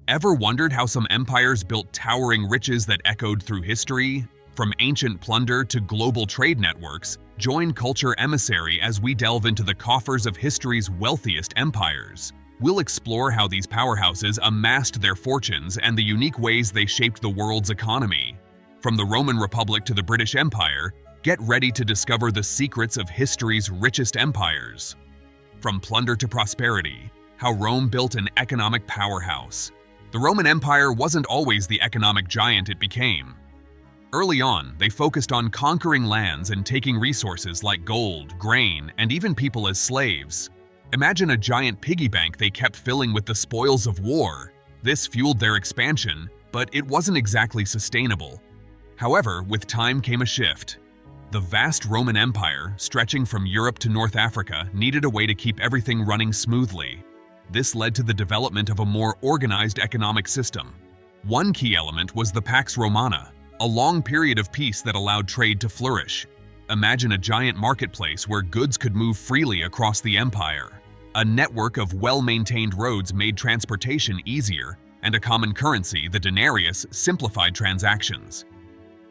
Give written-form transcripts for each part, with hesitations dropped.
Ever wondered how some empires built towering riches that echoed through history? From ancient plunder to global trade networks, join Culture Emissary as we delve into the coffers of history's wealthiest empires. We'll explore how these powerhouses amassed their fortunes and the unique ways they shaped the world's economy. From the Roman Republic to the British Empire, get ready to discover the secrets of history's richest empires. From plunder to prosperity, how Rome built an economic powerhouse. The Roman Empire wasn't always the economic giant it became. Early on, they focused on conquering lands and taking resources like gold, grain, and even people as slaves. Imagine a giant piggy bank they kept filling with the spoils of war. This fueled their expansion, but it wasn't exactly sustainable. However, with time came a shift. The vast Roman Empire, stretching from Europe to North Africa, needed a way to keep everything running smoothly. This led to the development of a more organized economic system. One key element was the Pax Romana, a long period of peace that allowed trade to flourish. Imagine a giant marketplace where goods could move freely across the empire. A network of well-maintained roads made transportation easier, and a common currency, the denarius, simplified transactions.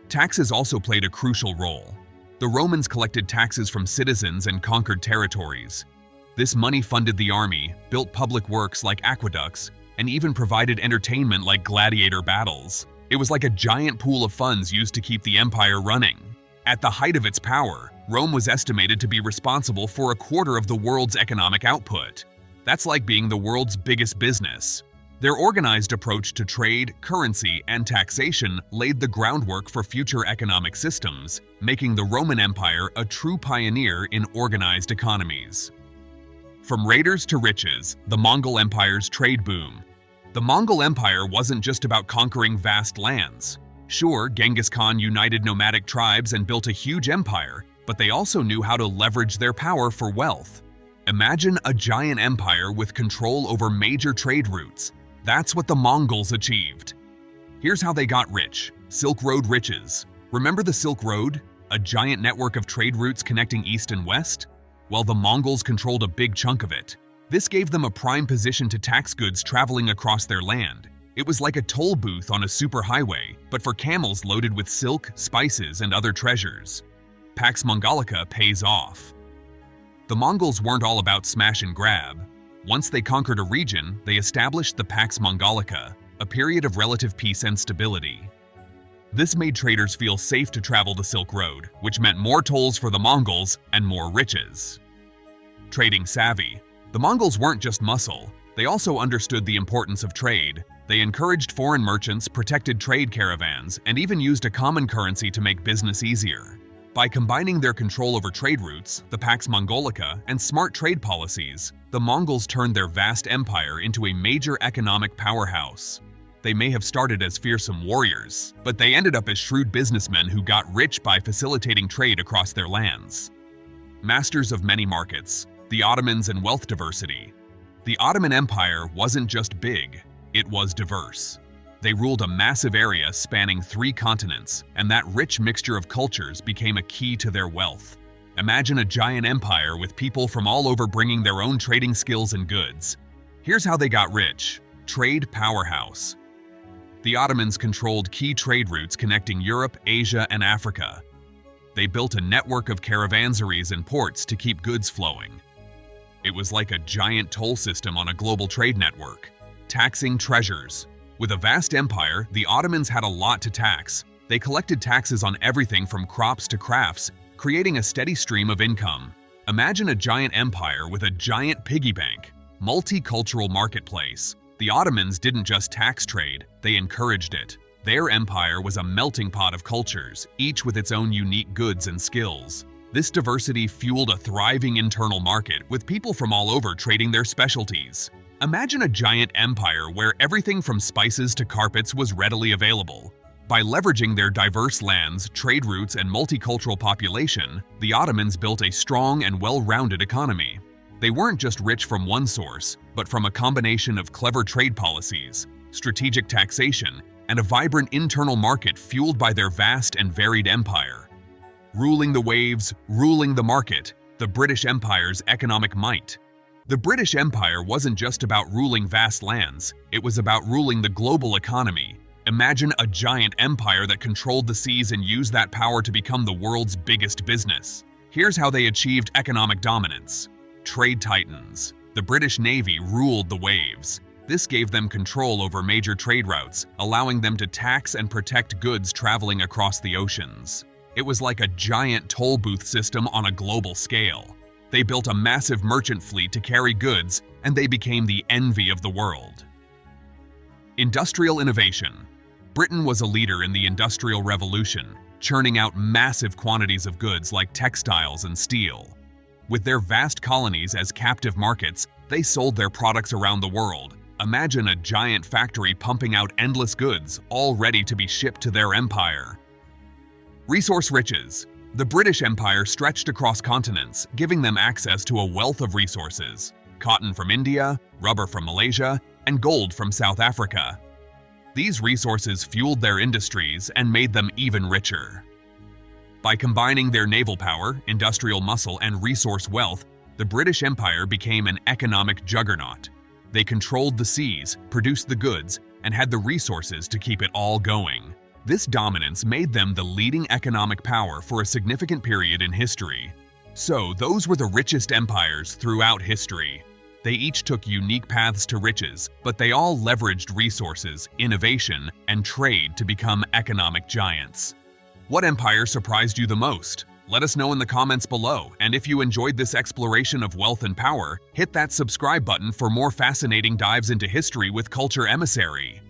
Taxes also played a crucial role. The Romans collected taxes from citizens and conquered territories. This money funded the army, built public works like aqueducts, and even provided entertainment like gladiator battles. It was like a giant pool of funds used to keep the empire running. At the height of its power, Rome was estimated to be responsible for a quarter of the world's economic output. That's like being the world's biggest business. Their organized approach to trade, currency, and taxation laid the groundwork for future economic systems, making the Roman Empire a true pioneer in organized economies. From raiders to riches, the Mongol Empire's trade boom. The Mongol Empire wasn't just about conquering vast lands. Sure, Genghis Khan united nomadic tribes and built a huge empire, but they also knew how to leverage their power for wealth. Imagine a giant empire with control over major trade routes. That's what the Mongols achieved. Here's how they got rich. Silk Road riches. Remember the Silk Road? A giant network of trade routes connecting east and west? Well, the Mongols controlled a big chunk of it. This gave them a prime position to tax goods traveling across their land. It was like a toll booth on a superhighway, but for camels loaded with silk, spices, and other treasures. Pax Mongolica pays off. The Mongols weren't all about smash and grab. Once they conquered a region, they established the Pax Mongolica, a period of relative peace and stability. This made traders feel safe to travel the Silk Road, which meant more tolls for the Mongols and more riches. Trading savvy. The Mongols weren't just muscle, they also understood the importance of trade. They encouraged foreign merchants, protected trade caravans, and even used a common currency to make business easier. By combining their control over trade routes, the Pax Mongolica, and smart trade policies, the Mongols turned their vast empire into a major economic powerhouse. They may have started as fearsome warriors, but they ended up as shrewd businessmen who got rich by facilitating trade across their lands. Masters of many markets, the Ottomans and wealth diversity. The Ottoman Empire wasn't just big, it was diverse. They ruled a massive area spanning 3 continents, and that rich mixture of cultures became a key to their wealth. Imagine a giant empire with people from all over bringing their own trading skills and goods. Here's how they got rich. Trade powerhouse. The Ottomans controlled key trade routes connecting Europe, Asia, and Africa. They built a network of caravansaries and ports to keep goods flowing. It was like a giant toll system on a global trade network. Taxing treasures. With a vast empire, the Ottomans had a lot to tax. They collected taxes on everything from crops to crafts, creating a steady stream of income. Imagine a giant empire with a giant piggy bank. Multicultural marketplace. The Ottomans didn't just tax trade, they encouraged it. Their empire was a melting pot of cultures, each with its own unique goods and skills. This diversity fueled a thriving internal market with people from all over trading their specialties. Imagine a giant empire where everything from spices to carpets was readily available. By leveraging their diverse lands, trade routes, and multicultural population, the Ottomans built a strong and well-rounded economy. They weren't just rich from one source, but from a combination of clever trade policies, strategic taxation, and a vibrant internal market fueled by their vast and varied empire. Ruling the waves, ruling the market, the British Empire's economic might. The British Empire wasn't just about ruling vast lands, it was about ruling the global economy. Imagine a giant empire that controlled the seas and used that power to become the world's biggest business. Here's how they achieved economic dominance. Trade titans. The British Navy ruled the waves. This gave them control over major trade routes, allowing them to tax and protect goods traveling across the oceans. It was like a giant toll booth system on a global scale. They built a massive merchant fleet to carry goods, and they became the envy of the world. Industrial innovation. Britain was a leader in the Industrial Revolution, churning out massive quantities of goods like textiles and steel. With their vast colonies as captive markets, they sold their products around the world. Imagine a giant factory pumping out endless goods, all ready to be shipped to their empire. Resource riches. The British Empire stretched across continents, giving them access to a wealth of resources: cotton from India, rubber from Malaysia, and gold from South Africa. These resources fueled their industries and made them even richer. By combining their naval power, industrial muscle, and resource wealth, the British Empire became an economic juggernaut. They controlled the seas, produced the goods, and had the resources to keep it all going. This dominance made them the leading economic power for a significant period in history. So, those were the richest empires throughout history. They each took unique paths to riches, but they all leveraged resources, innovation, and trade to become economic giants. What empire surprised you the most? Let us know in the comments below, and if you enjoyed this exploration of wealth and power, hit that subscribe button for more fascinating dives into history with Culture Emissary.